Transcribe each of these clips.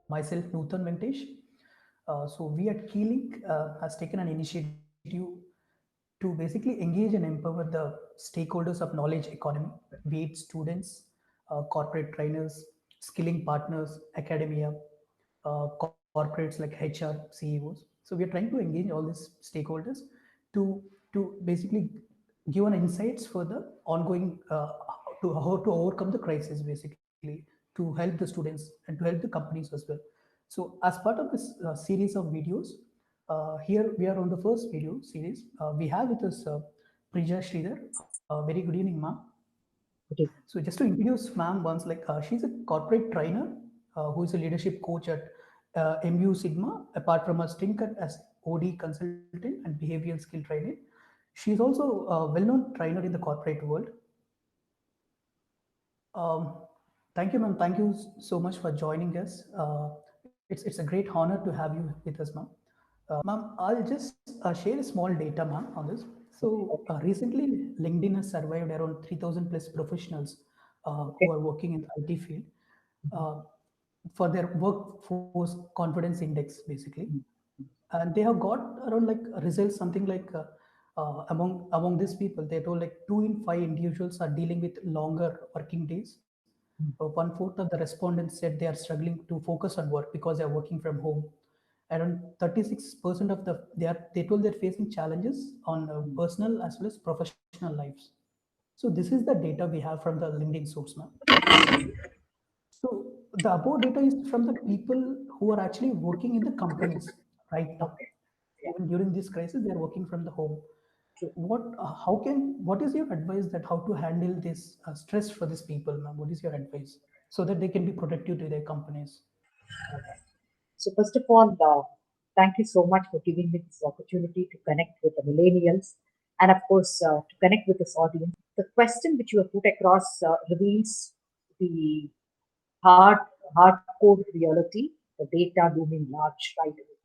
Myself, Nutan Ventesh. So we at KeyLynk has taken an initiative to basically engage and empower the stakeholders of knowledge economy, be it students, corporate trainers, skilling partners, academia, corporates like HR, CEOs. So we are trying to engage all these stakeholders to basically give an insights for the ongoing to how to overcome the crisis, basically to help the students and to help the companies as well. So as part of this series of videos, here we are on the first video series. We have with us Preeja Sreedhar. Very good evening, ma'am. Okay. So just to introduce ma'am once, like she's a corporate trainer who is a leadership coach at MU Sigma, apart from a stint as OD consultant and behavioral skill training. She's also a well-known trainer in the corporate world. Um, Thank you, ma'am. Thank you so much for joining us. It's a great honor to have you with us, ma'am. Ma'am, I'll just share a small data, ma'am, on this. So recently, LinkedIn has survived around 3,000 plus professionals who Okay. are working in the IT field uh, for their workforce confidence index, basically. And they have got around like results something like among these people, they told like 2 in 5 individuals are dealing with longer working days. 1/4 of the respondents said they are struggling to focus on work because they are working from home. Around 36% of they told they're facing challenges on personal as well as professional lives. So this is the data we have from the LinkedIn source, ma'am. So the above data is from the people who are actually working in the companies right now. Okay. Yeah. Even during this crisis, they are working from the home. True. What is your advice that how to handle this stress for these people, ma'am? What is your advice so that they can be productive to their companies? Okay. So first of all, thank you so much for giving me this opportunity to connect with the millennials, and of course to connect with this audience. The question which you have put across reveals the hard, hardcore reality, the data looming large right away.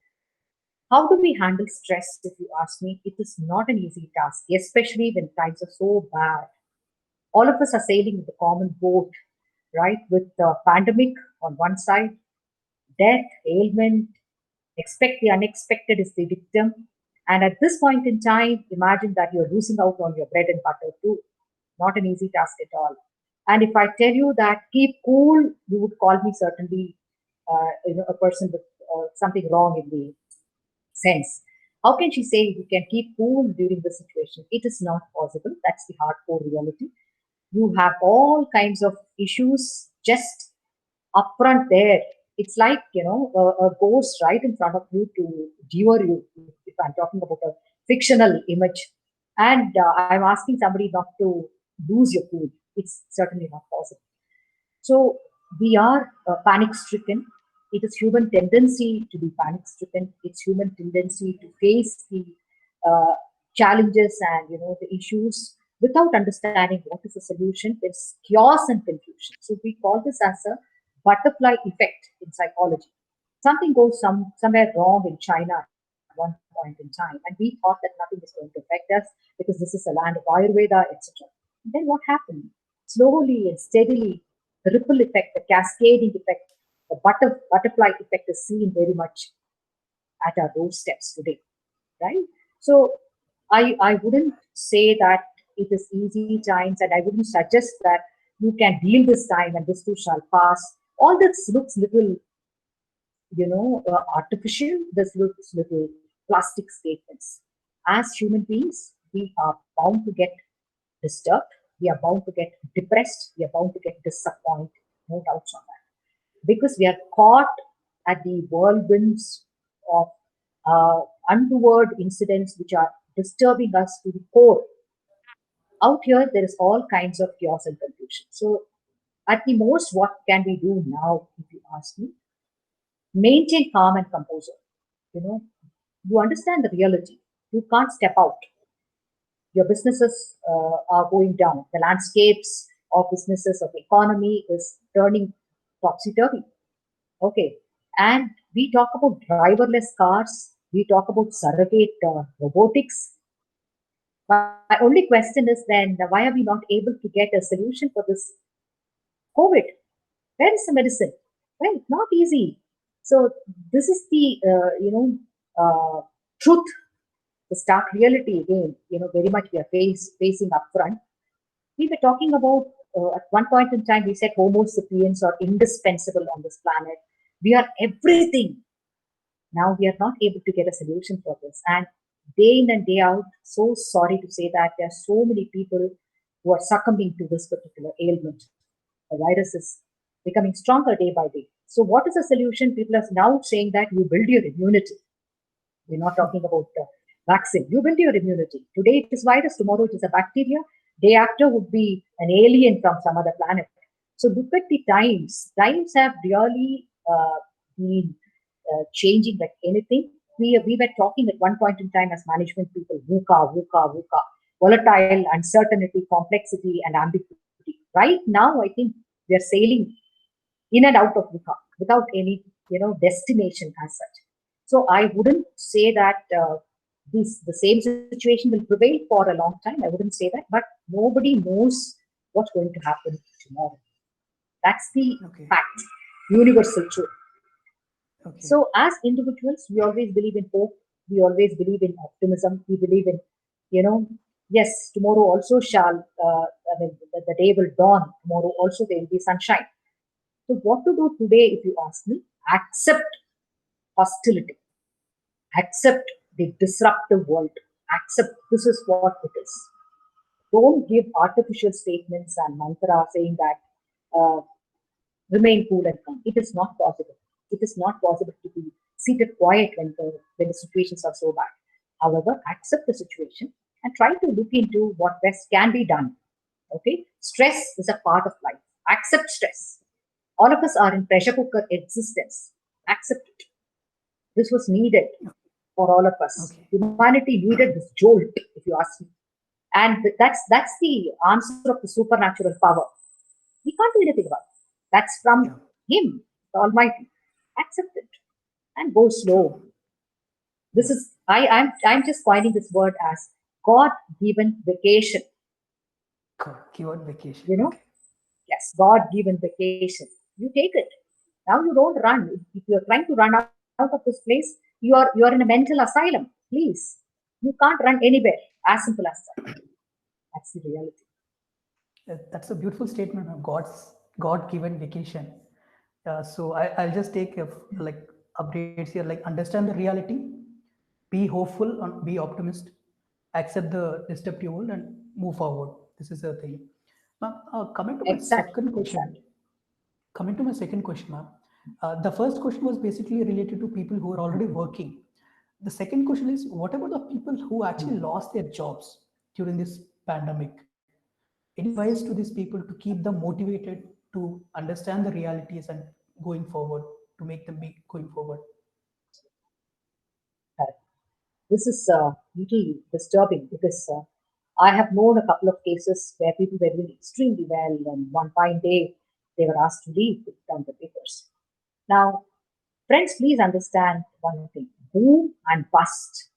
How do we handle stress? If you ask me, it is not an easy task, especially when times are so bad. All of us are sailing with the common boat, right? With the pandemic on one side, death, ailment, expect the unexpected is the victim. And at this point in time, imagine that you're losing out on your bread and butter too. Not an easy task at all. And if I tell you that keep cool, you would call me certainly a person with something wrong in the sense. How can she say you can keep cool during the situation? It is not possible. That's the hardcore reality. You have all kinds of issues just upfront there. It's like, a ghost right in front of you to devour you. If I'm talking about a fictional image, and I'm asking somebody not to lose your cool, it's certainly not possible. So we are panic stricken. It is human tendency to be panic stricken. It's human tendency to face the uh, challenges and the issues without understanding what is the solution. There's chaos and confusion. So we call this as a butterfly effect in psychology. Something goes somewhere wrong in China at one point in time, and we thought that nothing is going to affect us because this is a land of Ayurveda, etc. Then what happened? Slowly and steadily, the ripple effect, the cascading effect, the butterfly effect is seen very much at our doorsteps today, right? So I wouldn't say that it is easy times, and I wouldn't suggest that you can deal this time and this too shall pass. All this looks little, artificial. This looks little plastic statements. As human beings, we are bound to get disturbed. We are bound to get depressed. We are bound to get disappointed. No doubts on that. Because we are caught at the whirlwinds of untoward incidents which are disturbing us to the core. Out here, there is all kinds of chaos and confusion. So, at the most, what can we do now, if you ask me? Maintain calm and composure. You know, you understand the reality. You can't step out. Your businesses are going down. The landscapes of businesses, of economy is turning topsy-turvy. Okay. And we talk about driverless cars. We talk about surrogate robotics. My only question is then, why are we not able to get a solution for this COVID? Where is the medicine? Right? Not easy. So this is the truth, the stark reality again. Very much we are facing upfront. We were talking about at one point in time we said Homo sapiens are indispensable on this planet. We are everything. Now we are not able to get a solution for this, and day in and day out, so sorry to say that there are so many people who are succumbing to this particular ailment. The virus is becoming stronger day by day. So what is the solution? People are now saying that you build your immunity. We're not talking about vaccine. You build your immunity. Today it is virus, tomorrow it is a bacteria, day after would be an alien from some other planet. So look at the times. Times have really been changing like anything. We were talking at one point in time as management people, VUCA, VUCA, VUCA, volatile, uncertainty, complexity, and ambiguity. Right now, I think we are sailing in and out of VUCA without any destination as such. So I wouldn't say that the same situation will prevail for a long time. I wouldn't say that, but nobody knows what's going to happen tomorrow. That's the fact, universal truth. Okay. So as individuals, we always believe in hope. We always believe in optimism. We believe in, yes, tomorrow also shall, the day will dawn. Tomorrow also there will be sunshine. So what to do today, if you ask me? Accept hostility. Accept the disruptive world. Accept this is what it is. Don't give artificial statements and mantra saying that remain cool and calm. It is not possible. It is not possible to be seated quiet when the situations are so bad. However, accept the situation and try to look into what best can be done. Okay, stress is a part of life. Accept stress. All of us are in pressure cooker existence. Accept it. This was needed for all of us. Okay. Humanity needed this jolt, if you ask me. And that's the answer of the supernatural power. We can't do anything about it. That's from Him, the Almighty. Accept it and go slow. This is I'm just finding this word as God-given vacation. Keyword vacation. Okay. Yes, God-given vacation. You take it. Now you don't run. If you're trying to run out of this place, you're in a mental asylum. Please, you can't run anywhere. As simple as that. That's the reality. That's a beautiful statement of God-given vacation. So I'll just take updates here, like understand the reality, be hopeful, and be optimist, accept the disruptive world, and move forward. This is the thing. Ma'am, coming to my Exactly. second question. Ma'am. The first question was basically related to people who are already working. The second question is, what about the people who actually lost their jobs during this pandemic? Any advice to these people to keep them motivated to understand the realities and going forward, to make them be going forward? This is little disturbing because I have known a couple of cases where people were doing extremely well, and one fine day they were asked to leave to return the papers. Now, friends, please understand one thing: boom and bust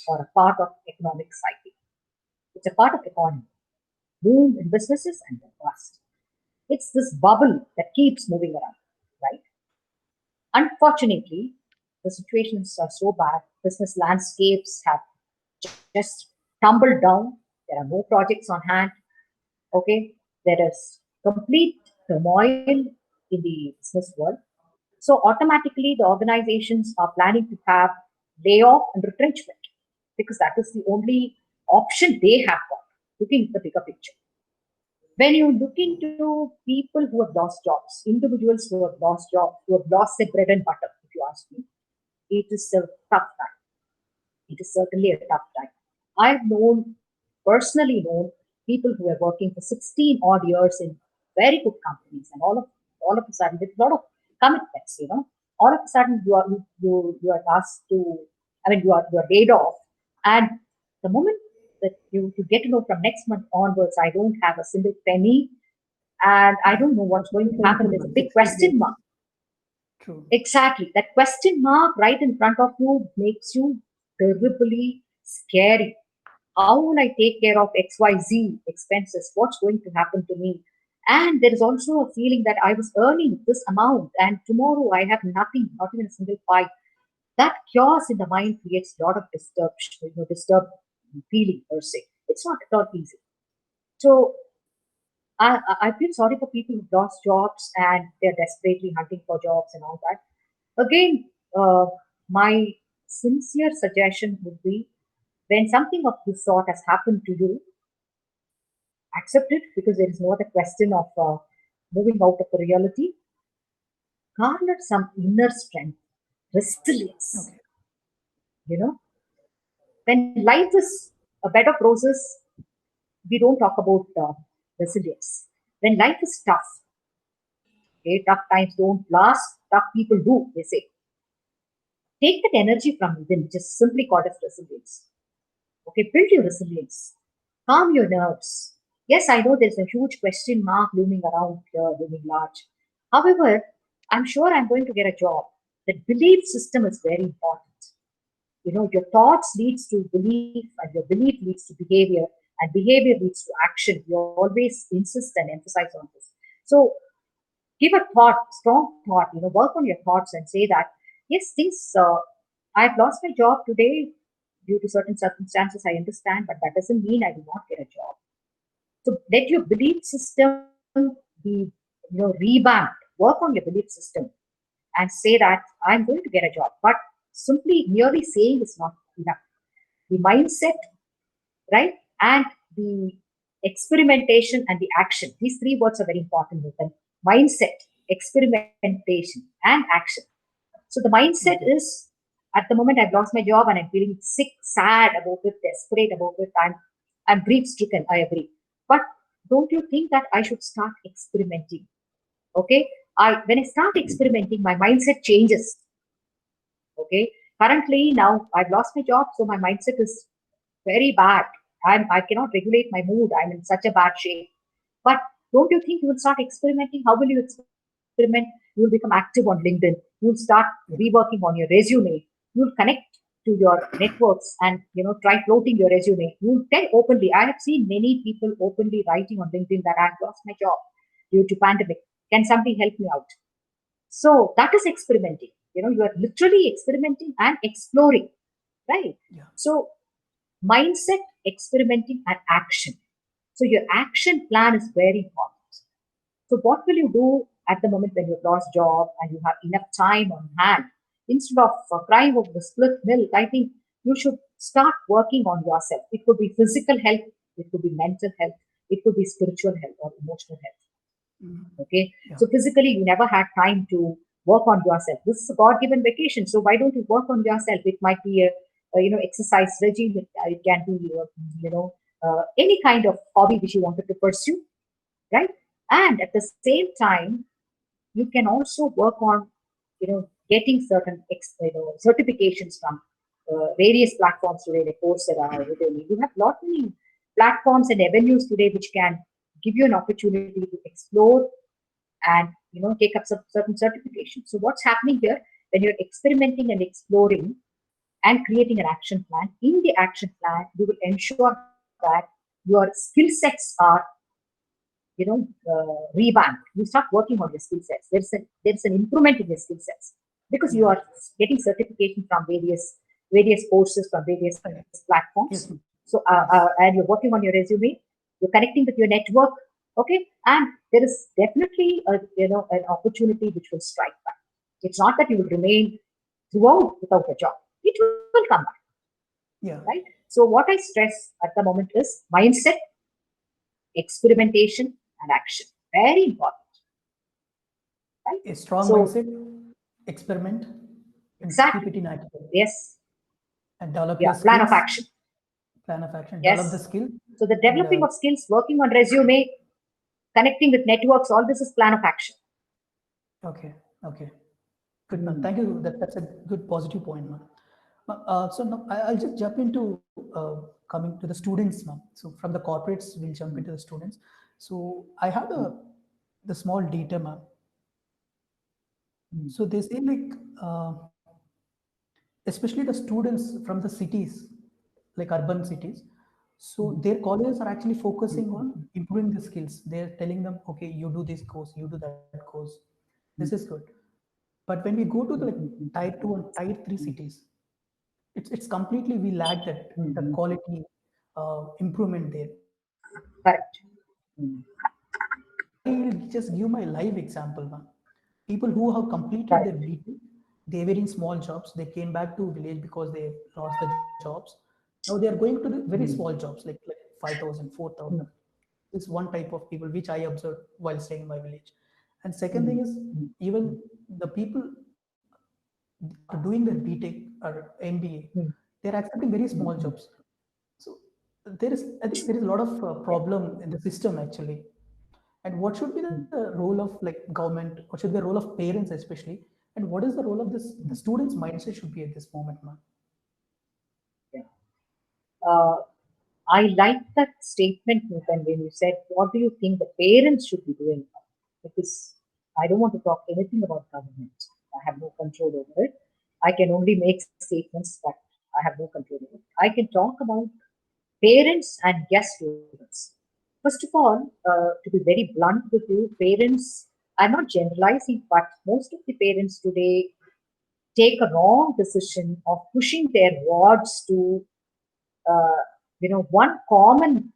are a part of economic cycle. It's a part of economy. Boom in businesses and then bust. It's this bubble that keeps moving around, right? Unfortunately, the situations are so bad. Business landscapes have just tumbled down. There are no projects on hand. Okay, there is complete turmoil in the business world. So automatically, the organizations are planning to have layoff and retrenchment because that is the only option they have got. Looking at the bigger picture. When you look into people who have lost jobs, individuals who have lost jobs, who have lost their bread and butter, if you ask me, it is a tough time. It is certainly a tough time. I've personally known people who are working for 16 odd years in very good companies, and all of a sudden, with a lot of commitments, all of a sudden you are asked to, you are laid off, and the moment that you get to know from next month onwards, I don't have a single penny, and I don't know what's going to happen. There's a big question mark. True. Exactly. That question mark right in front of you makes you terribly scary. How will I take care of XYZ expenses? What's going to happen to me? And there is also a feeling that I was earning this amount and tomorrow I have nothing, not even a single pie. That chaos in the mind creates a lot of disturbed feeling per se. It's not at all easy. So I feel sorry for people who've lost jobs and they're desperately hunting for jobs and all that. Again, my sincere suggestion would be when something of this sort has happened to you, accept it because there is no other question of moving out of the reality. Garner some inner strength, resilience. Okay. You know, when life is a bed of roses, we don't talk about resilience. When life is tough, okay, tough times don't last, tough people do, they say. Take that energy from within, which is simply called as resilience. Okay, build your resilience, calm your nerves. Yes, I know there's a huge question mark looming around here, looming large. However, I'm sure I'm going to get a job. The belief system is very important. Your thoughts leads to belief, and your belief leads to behavior, and behavior leads to action. You always insist and emphasize on this. So give a thought, strong thought, work on your thoughts and say that, yes, things, I've lost my job today due to certain circumstances, I understand, but that doesn't mean I will not get a job. So let your belief system be, revamped. Work on your belief system and say that I'm going to get a job. But simply merely saying is not enough. The mindset, right, and the experimentation and the action. These three words are very important with them. Mindset, experimentation, and action. So the mindset is, at the moment I've lost my job and I'm feeling sick, sad about it, desperate about it. I'm grief stricken. I agree, but don't you think that I should start experimenting? Okay, when I start experimenting, my mindset changes. Okay, currently now I've lost my job, so my mindset is very bad. I cannot regulate my mood. I'm in such a bad shape. But don't you think you will start experimenting? How will you experiment? You will become active on LinkedIn. You will start reworking on your resume. You will connect to your networks and try floating your resume. You will tell openly. I have seen many people openly writing on LinkedIn that I've lost my job due to pandemic. Can somebody help me out? So that is experimenting. You are literally experimenting and exploring, right? Yeah. So mindset, experimenting, and action. So your action plan is very important. So what will you do at the moment when you've lost job and you have enough time on hand? Instead of crying over the split milk, I think you should start working on yourself. It could be physical health, it could be mental health, it could be spiritual health or emotional health. Okay, Yeah. so physically you never had time to work on yourself. This is a God-given vacation, so why don't you work on yourself? It might be a exercise regime. It can be any kind of hobby which you wanted to pursue, right? And at the same time, you can also work on getting certain certifications from various platforms today, like Coursera, Udemy. You have lot many platforms and avenues today which can give you an opportunity to explore and take up some certain certifications. So what's happening here, when you're experimenting and exploring and creating an action plan, in the action plan you will ensure that your skill sets are revamped. You start working on your skill sets. There's an improvement in your skill sets because you Yeah. are getting certification from various courses from various platforms. Yes. So and you're working on your resume. You're connecting with your network. Okay, and there is definitely an opportunity which will strike back. It's not that you will remain throughout without a job. It will come back. Yeah. Right. So what I stress at the moment is mindset, experimentation, and action. Very important. Right. A strong So mindset, experiment, and keep exactly. it in action, Yes. and develop Yeah. your Plan of skills. action. Plan of action. Develop the Yes. skill, So the and developing of skills, working on resume, connecting with networks, all this is plan of action. okay. Okay. Good, man. Hmm. Thank you. That's a good positive point, man. So now I'll just jump into coming to the students, ma'am. So from the corporates, we'll jump into the students. So I have the small data, ma'am. Hmm. So they say like, especially the students from the cities, like urban cities, So their colleges are actually focusing on improving the skills. They're telling them, okay, you do this course, you do that course. This is good. But when we go to the tier 2 and tier 3 cities, it's completely we lack that quality improvement there. Correct. I'll just give my live example. Ma'am. People who have completed their Correct. BTech, they were in small jobs. They came back to village because they lost the jobs. Now they are going to the very small jobs, like 5,000, 4,000. This one type of people which I observed while staying in my village. And second thing is even the people after doing their BTech or MBA, they're accepting very small jobs. So I think there is a lot of problem in the system actually. And what should be the role of government? What should be the role of parents especially? And what is the role of this? The students' mindset should be at this moment, ma'am. Yeah. Uh, I like that statement, Nathan, when you said, what do you think the parents should be doing? Because I don't want to talk anything about government. I have no control over it. I can only make statements, but I have no control over it. I can talk about parents and guest students. First of all, to be very blunt with you, parents, I'm not generalizing, but most of the parents today take a wrong decision of pushing their wards to, uh, one common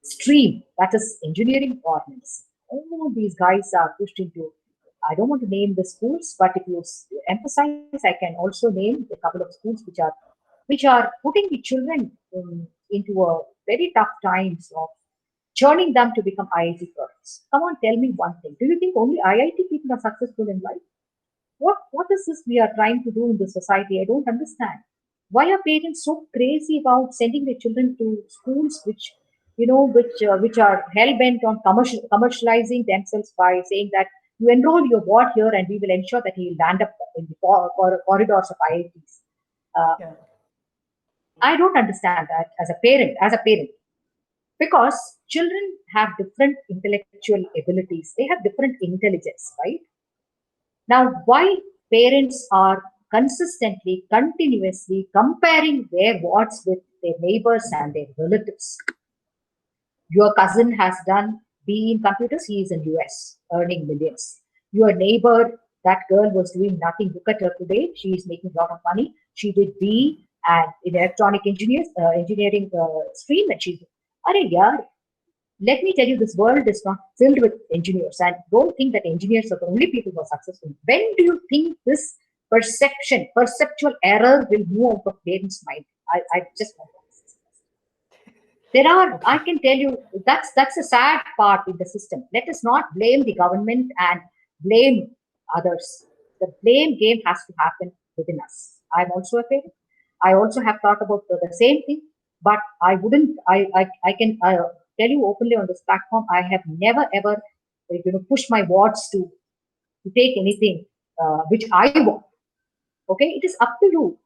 stream, that is engineering or medicine. All these guys are pushed into, I don't want to name the schools, but if you emphasize, I can also name a couple of schools which are putting the children into a very tough times of churning them to become IIT products. Come on, tell me one thing. Do you think only IIT people are successful in life? What is this we are trying to do in the society? I don't understand. Why are parents so crazy about sending their children to schools which are hell bent on commercializing themselves by saying that you enroll your ward here and we will ensure that he will land up in the corridors of IITs. Yeah. I don't understand that as a parent, because children have different intellectual abilities. They have different intelligence, right? Now, why parents are consistently, continuously comparing their wards with their neighbors and their relatives? Your cousin has done B in computers, he is in US earning millions. Your neighbor, that girl was doing nothing. Look at her today. She is making a lot of money. She did B and in electronic engineering stream, and she's, yeah, let me tell you, this world is not filled with engineers, and don't think that engineers are the only people who are successful. When do you think this perceptual error will move out of parents' mind? I just want to ask. There are, Okay. I can tell you, that's a sad part in the system. Let us not blame the government and blame others. The blame game has to happen within us. I'm also a parent. I also have thought about the same thing, but I wouldn't. I can tell you openly on this platform, I have never ever pushed my wards to take anything which I want. Okay, it is up to you.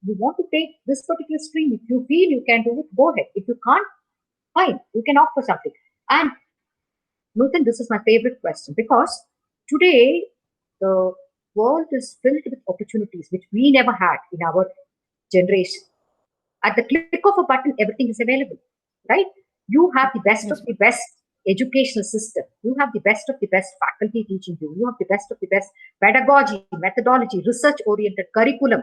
You want to take this particular stream. If you feel you can do it, go ahead. If you can't, fine, you can opt for something. And Nuthan, this is my favorite question, because today the world is filled with opportunities which we never had in our generation. At the click of a button, everything is available, right? You have the best Yes, of the best educational system. You have the best of the best faculty teaching you. You have the best of the best pedagogy, methodology, research-oriented curriculum.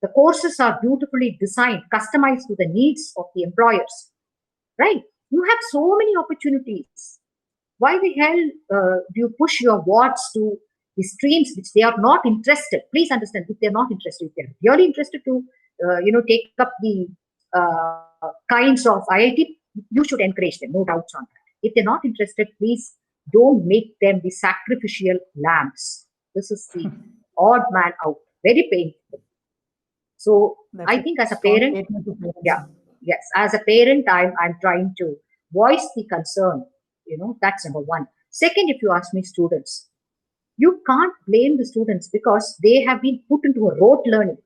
The courses are beautifully designed, customized to the needs of the employers, right? You have so many opportunities. Why the hell do you push your wards to the streams which they are not interested? Please understand, if they're not interested, if they're really interested to, take up the kinds of IIT, you should encourage them, no doubts on that. If they're not interested, please don't make them the sacrificial lambs. This is the odd man out, very painful. So that's I a think as a strong parent, statement to parents. yeah, yes, as a parent, I'm trying to voice the concern. That's number one. Second, if you ask me, students, you can't blame the students because they have been put into a rote learning.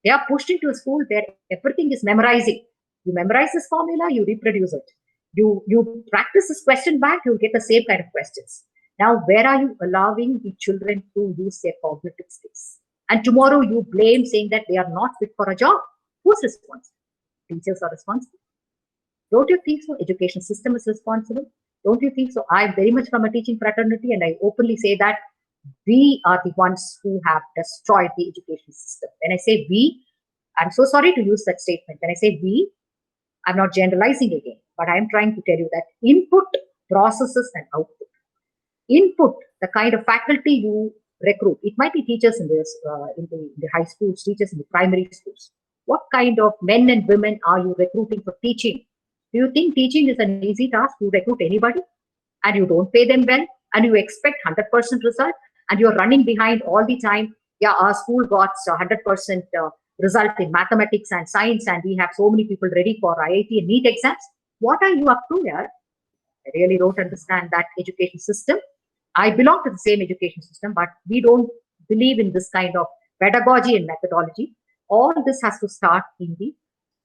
They are pushed into a school where everything is memorizing. You memorize this formula, you reproduce it. You practice this question back, you'll get the same kind of questions. Now, where are you allowing the children to use their cognitive skills? And tomorrow you blame saying that they are not fit for a job. Who's responsible? teachers are responsible? Don't you think so? Education system is responsible. Don't you think so? I'm very much from a teaching fraternity, and I openly say that we are the ones who have destroyed the education system. When I say we, I'm so sorry to use that statement. When I say we, I'm not generalizing again, but I'm trying to tell you that input, processes, and output. Input, the kind of faculty you recruit. It might be teachers in the high schools, teachers in the primary schools. What kind of men and women are you recruiting for teaching? Do you think teaching is an easy task? You recruit anybody and you don't pay them well and you expect 100% result and you're running behind all the time. Yeah, our school got 100% result in mathematics and science and we have so many people ready for IIT and NEET exams. What are you up to here? I really don't understand that education system. I belong to the same education system, but we don't believe in this kind of pedagogy and methodology. All this has to start in the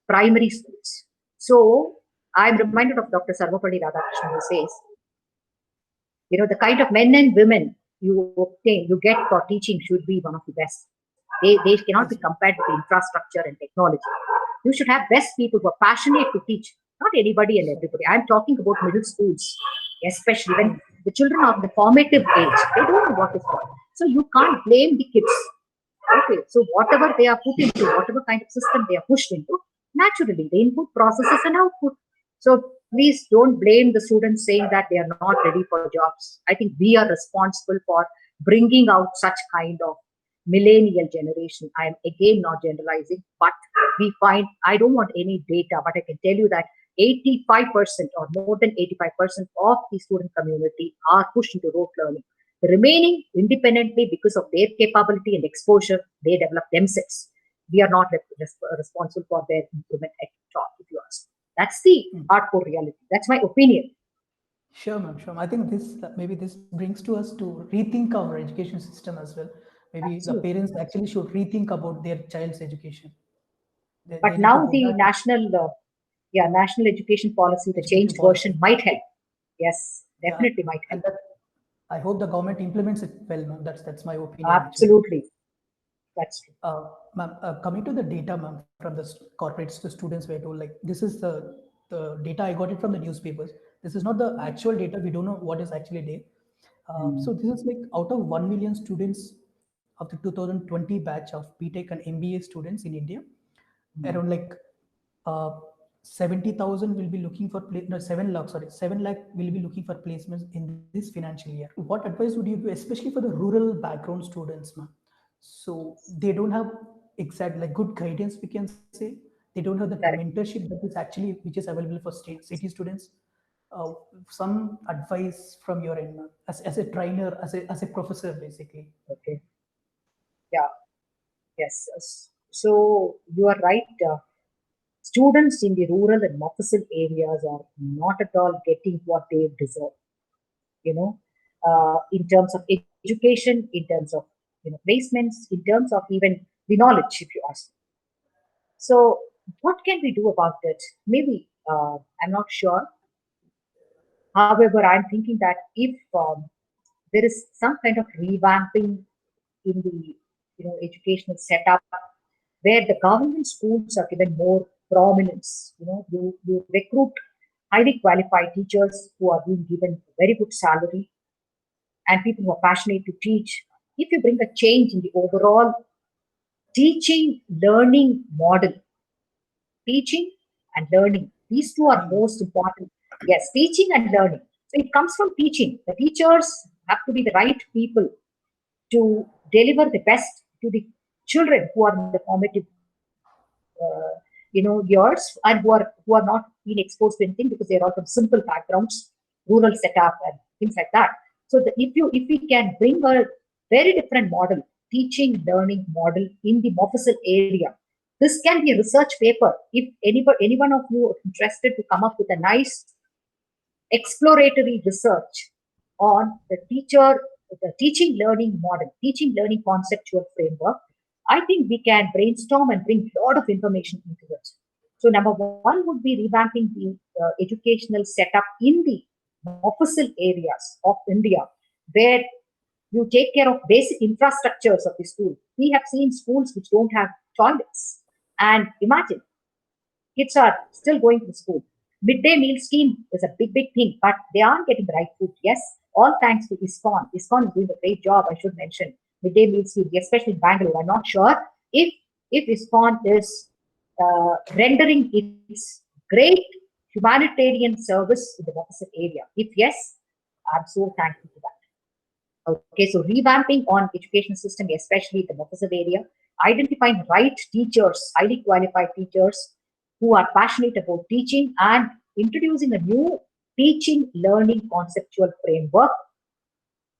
primary schools. So I'm reminded of Dr. Sarvapalli Radhakrishnan, who says, the kind of men and women you get for teaching should be one of the best. They cannot be compared with the infrastructure and technology. You should have best people who are passionate to teach, not anybody and everybody. I'm talking about middle schools, especially when the children are in the formative age. They don't know what is what. So you can't blame the kids. Okay, so whatever they are put into, whatever kind of system they are pushed into, naturally the input, processes, and output. So please don't blame the students saying that they are not ready for jobs. I think we are responsible for bringing out such kind of millennial generation. I am again not generalizing, but we find, I don't want any data, but I can tell you that 85% or more than 85% of the student community are pushed into rote learning. The remaining, independently, because of their capability and exposure, they develop themselves. We are not responsible for their improvement at all, if you ask. That's the hardcore reality. That's my opinion. Sure, ma'am. Sure. I think maybe this brings to us to rethink our education system as well. Maybe Absolutely. the parents actually should rethink about their child's education. But now the national education policy, the changed version might help. Yes, definitely might help. And I hope the government implements it well, ma'am. That's my opinion. Absolutely. Actually. That's true. Ma'am, coming to the data, ma'am, from the corporates to students, we're told like this is the data I got it from the newspapers. This is not the actual data. We don't know what is actually there. So this is like out of 1 million students of the 2020 batch of BTech and MBA students in India, around like 70,000 will be looking for 7 lakh will be looking for placements in this financial year. What advice would you give, especially for the rural background students, ma'am? So they don't have exact like good guidance, we can say. They don't have the mentorship that is actually which is available for city students. Some advice from your end, ma'am, as a trainer, as a professor, basically. Okay. Yeah. Yes. So you are right. Students in the rural and Mofussil areas are not at all getting what they deserve. In terms of education, in terms of placements, in terms of even the knowledge, if you ask. So what can we do about it? Maybe I'm not sure. However, I'm thinking that if there is some kind of revamping in the educational setup where the government schools are given more prominence, you recruit highly qualified teachers who are being given a very good salary and people who are passionate to teach. If you bring a change in the overall teaching learning model, teaching and learning, these two are most important. Yes, teaching and learning. So it comes from teaching. The teachers have to be the right people to deliver the best to the children who are in the formative years and who are not being exposed to anything because they are all from simple backgrounds, rural setup and things like that. So if we can bring a very different model, teaching learning model in the Mofussil area, this can be a research paper. If any one of you are interested to come up with a nice exploratory research on the teaching learning model, teaching learning conceptual framework, I think we can brainstorm and bring a lot of information into it. So number one would be revamping the educational setup in the Mofussil areas of India, where you take care of basic infrastructures of the school. We have seen schools which don't have toilets. And imagine, Kids are still going to school. Midday meal scheme is a big, big thing, but they aren't getting the right food. Yes, all thanks to ISKCON. ISKCON is doing a great job, I should mention. Midday meal scheme, especially in Bangalore. I'm not sure if ISKCON is rendering its great humanitarian service in the opposite area. If yes, I'm so thankful for that. Okay, so revamping on education system, especially the Mofussil area, identifying right teachers, highly qualified teachers who are passionate about teaching, and introducing a new teaching learning conceptual framework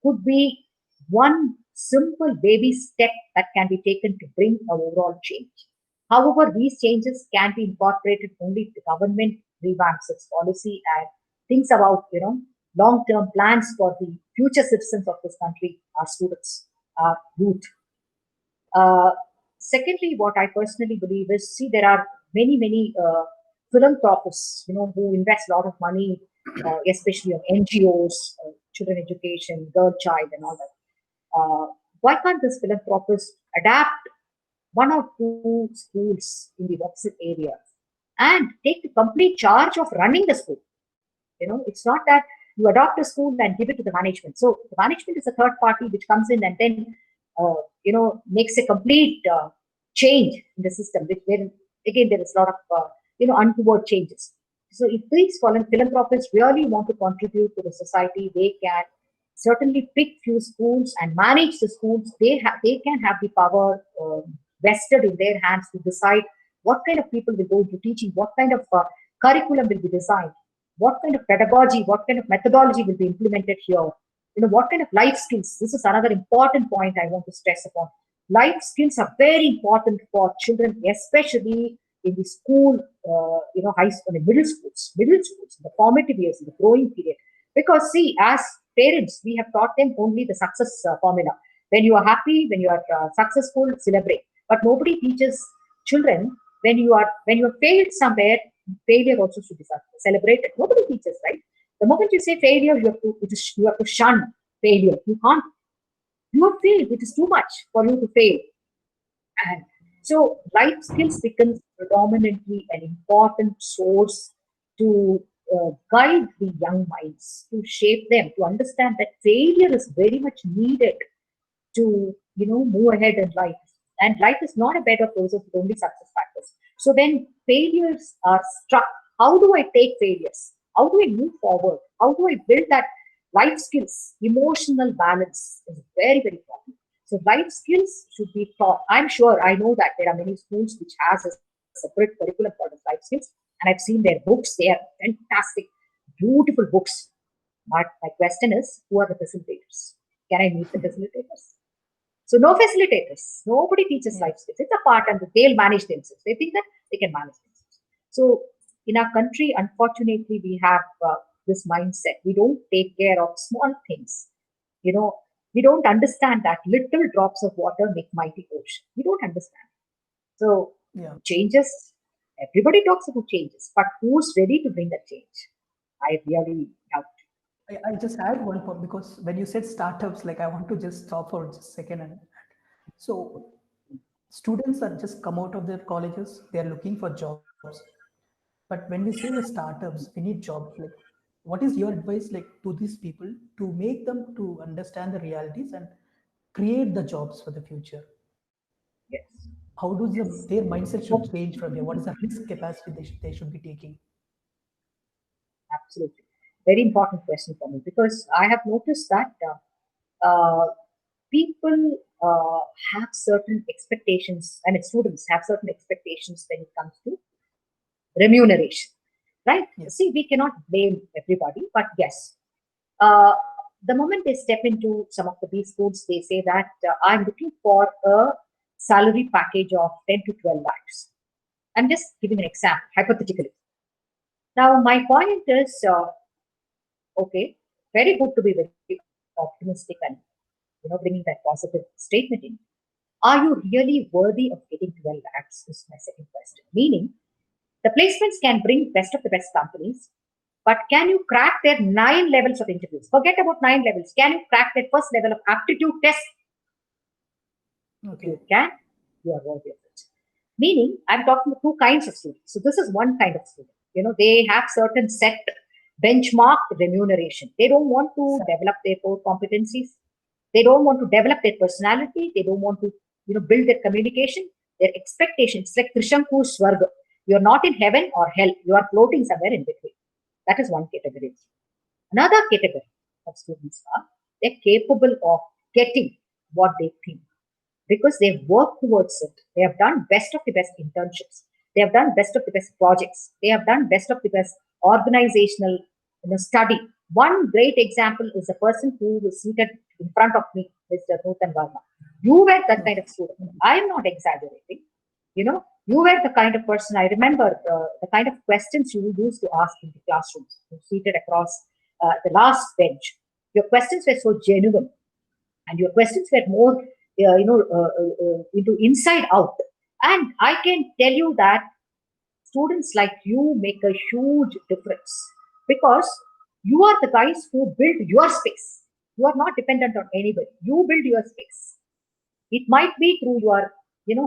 could be one simple baby step that can be taken to bring an overall change. However, these changes can be incorporated only if the government revamps its policy and thinks about, long-term plans for the future citizens of this country, our students, our youth. Uh, Secondly, what I personally believe is, see, there are many philanthropists, who invest a lot of money, especially on NGOs, children education, girl child, and all that. Why can't this philanthropist adapt one or two schools in the opposite area and take the complete charge of running the school? It's not that you adopt a school and give it to the management. So the management is a third party which comes in and then, makes a complete change in the system, which where again there is a lot of, untoward changes. So if these philanthropists really want to contribute to the society, they can certainly pick few schools and manage the schools. They can have the power vested in their hands to decide what kind of people will go into teaching, what kind of curriculum will be designed, what kind of pedagogy, what kind of methodology will be implemented here, what kind of life skills. This is another important point I want to stress upon. Life skills are very important for children, especially in the school, high school, middle schools, the formative years, in the growing period. Because see, as parents, we have taught them only the success formula. When you are happy, when you are successful, celebrate. But nobody teaches children when you have failed somewhere, failure also should be celebrated. Nobody teaches, right? The moment you say failure, you have to shun failure. You can't. You have failed. It is too much for you to fail. And so life skills becomes predominantly an important source to guide the young minds, to shape them, to understand that failure is very much needed to move ahead in life. And life is not a bed of roses with only success factors. So when failures are struck, how do I take failures? How do I move forward? How do I build that life skills? Emotional balance is very, very important. So life skills should be taught. I'm sure, I know that there are many schools which has a separate curriculum for the life skills, and I've seen their books. They are fantastic, beautiful books. But my question is, who are the facilitators? Can I meet the facilitators? So no facilitators. Nobody teaches life skills. It's a part, and they'll manage themselves. They think that they can manage themselves. So in our country, unfortunately, we have this mindset. We don't take care of small things. We don't understand that little drops of water make mighty ocean. We don't understand. So changes. Everybody talks about changes, but who's ready to bring that change? I really doubt. I just add one point, because when you said startups, like I want to just stop for just a second. And so students are just come out of their colleges, they are looking for jobs. But when we say the startups, we need jobs. Like, what is your advice, like, to these people to make them to understand the realities and create the jobs for the future? Yes. How does Yes. their mindset should change from here? What is the risk capacity they should be taking? Absolutely. Very important question for me, because I have noticed that uh, people have certain expectations. I mean, students have certain expectations when it comes to remuneration, right? Yes. See, we cannot blame everybody, but yes, uh, the moment they step into some of the B schools, they say that I'm looking for a salary package of 10 to 12 lakhs. I'm just giving an example, hypothetically. Now, my point is, okay, very good to be very optimistic and bringing that positive statement in. Are you really worthy of getting 12 lakhs? Is my second question. Meaning, the placements can bring best of the best companies, but can you crack their 9 levels of interviews? Forget about 9 levels. Can you crack their first level of aptitude test? Okay. If you can, you are worthy of it. Meaning, I'm talking about two kinds of students. So this is one kind of student. They have certain set benchmark remuneration. They don't want to develop their core competencies. They don't want to develop their personality. They don't want to, build their communication. Their expectations, like Trishanku Swarga. You're not in heaven or hell. You are floating somewhere in between. That is one category. Another category of students are they're capable of getting what they think because they've worked towards it. They have done best of the best internships. They have done best of the best projects. They have done best of the best organizational study. One great example is the person who was seated in front of me, Mr. Nutan Verma. You were that kind of student. I am not exaggerating. You were the kind of person, I remember the kind of questions you used to ask in the classrooms, seated across the last bench. Your questions were so genuine and your questions were more, into inside out. And I can tell you that students like you make a huge difference because you are the guys who build your space. You are not dependent on anybody. You build your space. It might be through your,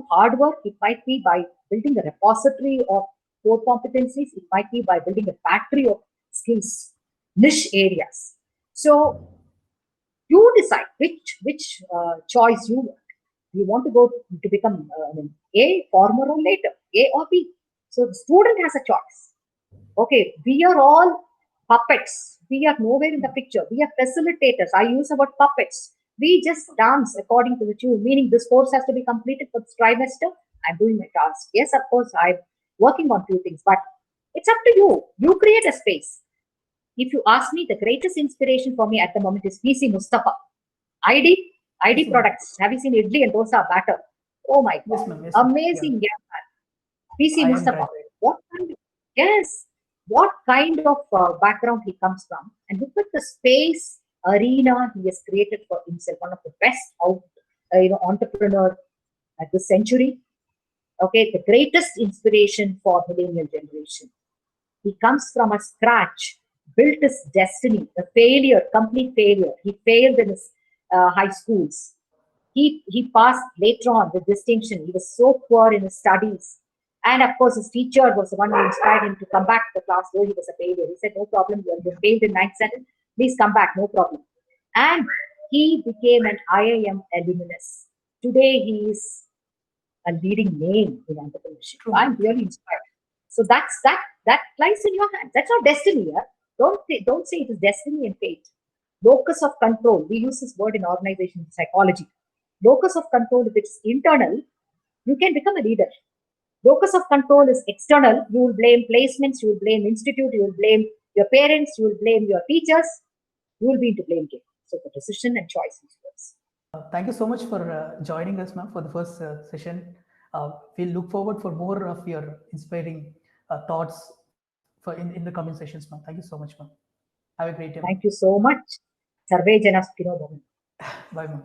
hard work. It might be by building a repository of core competencies. It might be by building a factory of skills, niche areas. So you decide which choice you want. You want to go to become A, former or later, A or B. So the student has a choice. Okay, we are all puppets. We are nowhere in the picture. We are facilitators. I use the word puppets. We just dance according to the tune, meaning this course has to be completed for this trimester. I'm doing my task. Yes, of course, I'm working on few things, but it's up to you. You create a space. If you ask me, the greatest inspiration for me at the moment is PC Mustafa. ID products. Have you seen idli and dosa batter? Oh my God. Yes, ma'am. Yes, Amazing. Yeah. PC Mustafa. What kind of background he comes from, and look at the space arena he has created for himself. One of the best entrepreneur at this century. Okay, the greatest inspiration for millennial generation. He comes from a scratch, built his destiny, a failure, complete failure. He failed in his high schools. He passed later on with distinction. He was so poor in his studies. And of course, his teacher was the one who inspired him to come back to the class, though he was a failure. He said, no problem, you failed in 9th standard, please come back, no problem. And he became an IIM alumnus. Today, he is a leading name in entrepreneurship. I'm really inspired. So that lies in your hands. That's not destiny. Yeah? Don't say it is destiny and fate. Locus of control. We use this word in organization psychology. Locus of control, if it's internal, you can become a leader. Locus of control is external. You will blame placements, you will blame institute, you will blame your parents, you will blame your teachers. You will be into blame game. So the decision and choice is yours. Thank you so much for joining us, ma'am, for the first session. We'll look forward for more of your inspiring thoughts in the coming sessions, ma'am. Thank you so much, ma'am. Have a great day. Thank you so much. Sarve Jana Sukhino Bhavantu. Bye, ma'am.